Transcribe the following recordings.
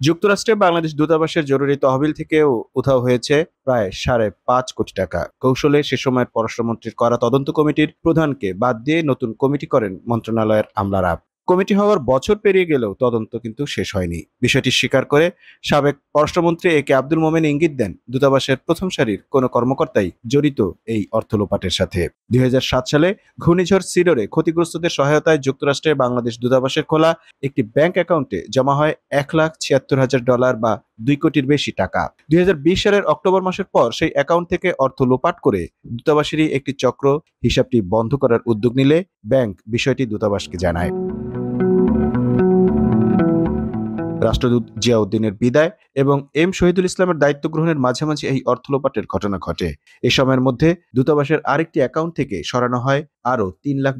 যুক্তরাষ্ট্রে বাংলাদেশ দূতাবাসের জরুরি তহবিল থেকেও উধাও হয়েছে প্রায় 5.5 কোটি টাকা। কৌশলে সে সময়ের পররাষ্ট্রমন্ত্রীর করা তদন্ত কমিটির প্রধানকে বাদ দিয়ে নতুন কমিটি করেন মন্ত্রণালয়ের আমলারা। কমিটি হওয়ার বছর পেরিয়ে গেলেও তদন্ত কিন্তু শেষ হয়নি। বিষয়টি স্বীকার করে সাবেক পররাষ্ট্রমন্ত্রী এ কে আব্দুল মোমেন ইঙ্গিত দেন, দূতাবাসের প্রথম সারির কোনো কর্মকর্তাই জড়িত এই অর্থ লোপাটের সাথে। 2007 সালে ঘূর্ণিঝড় সিডরে ক্ষতিগ্রস্তদের সহায়তায় যুক্তরাষ্ট্রে বাংলাদেশ দূতাবাসের খোলা একটি ব্যাংক অ্যাকাউন্টে জমা হয় $1,76,000 বা 2 কোটির বেশি টাকা। 2020 সালের অক্টোবর মাসের পর সেই অ্যাকাউন্ট থেকে অর্থ লোপাট করে দূতাবাসেরই একটি চক্র হিসাবটি বন্ধ করার উদ্যোগ নিলে ব্যাংক বিষয়টি দূতাবাসকে জানায়। রাষ্ট্রদূত জিয়াউদ্দিনের বিদায় এবং এম শহীদুল ইসলামের দায়িত্ব গ্রহণের মাঝামাঝি এই অর্থ লোপাটের ঘটনা ঘটে। এ সময়ের মধ্যে দূতাবাসের আরেকটি অ্যাকাউন্ট থেকে সরানো হয় আরও $3 লাখ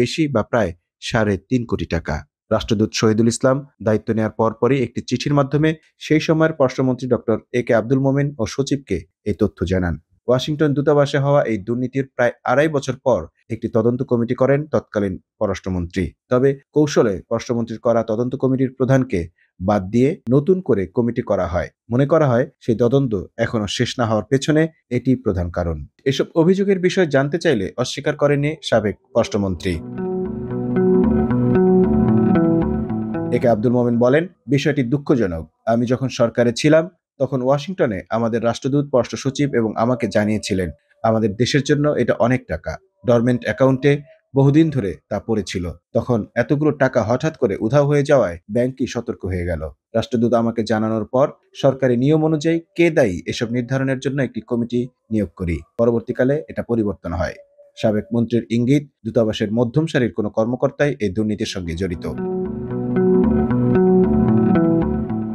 বেশি বা প্রায় 3.5 কোটি টাকা। রাষ্ট্রদূত শহীদুল ইসলাম দায়িত্ব নেওয়ার পরপরই একটি চিঠির মাধ্যমে সেই সময়ের পররাষ্ট্রমন্ত্রী ডক্টর এ কে আব্দুল মোমেন ও সচিবকে এই তথ্য জানান। ওয়াশিংটন দূতাবাসে হওয়া এই দুর্নীতির প্রায় 2.5 বছর পর একটি তদন্ত কমিটি করেন তৎকালীন পররাষ্ট্রমন্ত্রী। তবে কৌশলে পররাষ্ট্রমন্ত্রীর করা তদন্ত কমিটির প্রধানকে বাদ দিয়ে নতুন করে কমিটি করা হয়। মনে করা হয় সেই তদন্ত এখনো শেষ না হওয়ার পেছনে এটি প্রধান কারণ। এসব অভিযোগের বিষয় জানতে চাইলে অস্বীকার করেননি সাবেক পররাষ্ট্রমন্ত্রী। এ কে আব্দুল মোমেন বলেন, বিষয়টি দুঃখজনক। আমি যখন সরকারে ছিলাম তখন ওয়াশিংটনে আমাদের রাষ্ট্রদূত, পররাষ্ট্র সচিব এবং আমাকে জানিয়েছিলেন আমাদের দেশের জন্য এটা অনেক টাকা। ডরমেন্ট অ্যাকাউন্টে বহুদিন ধরে তা পড়েছিল। তখন এতগুলো টাকা হঠাৎ করে উধাও হয়ে যাওয়ায় ব্যাংকই সতর্ক হয়ে গেল। রাষ্ট্রদূত আমাকে জানানোর পর সরকারি নিয়ম অনুযায়ী কে দায়ী এসব নির্ধারণের জন্য একটি কমিটি নিয়োগ করি। পরবর্তীকালে এটা পরিবর্তন হয়। সাবেক মন্ত্রীর ইঙ্গিত, দূতাবাসের মধ্যম সারির কোনো কর্মকর্তাই এই দুর্নীতির সঙ্গে জড়িত।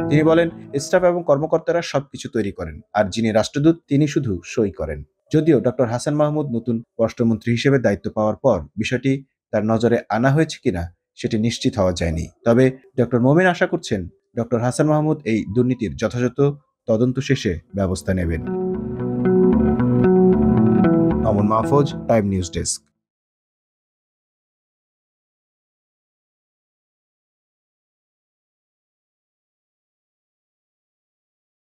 তিনি বলেন, স্টাফ এবং কর্মকর্তারা সবকিছু তৈরি করেন, আর যিনি রাষ্ট্রদূত তিনি শুধু সই করেন। যদিও ডক্টর হাসান মাহমুদ নতুন পররাষ্ট্রমন্ত্রী হিসেবে দায়িত্ব পাওয়ার পর বিষয়টি তার নজরে আনা হয়েছে কিনা সেটি নিশ্চিত হওয়া যায়নি। তবে ডক্টর মোমেন আশা করছেন ডক্টর হাসান মাহমুদ এই দুর্নীতির যথাযথ তদন্ত শেষে ব্যবস্থা নেবেন। Mamun Mahfuz, time news desk.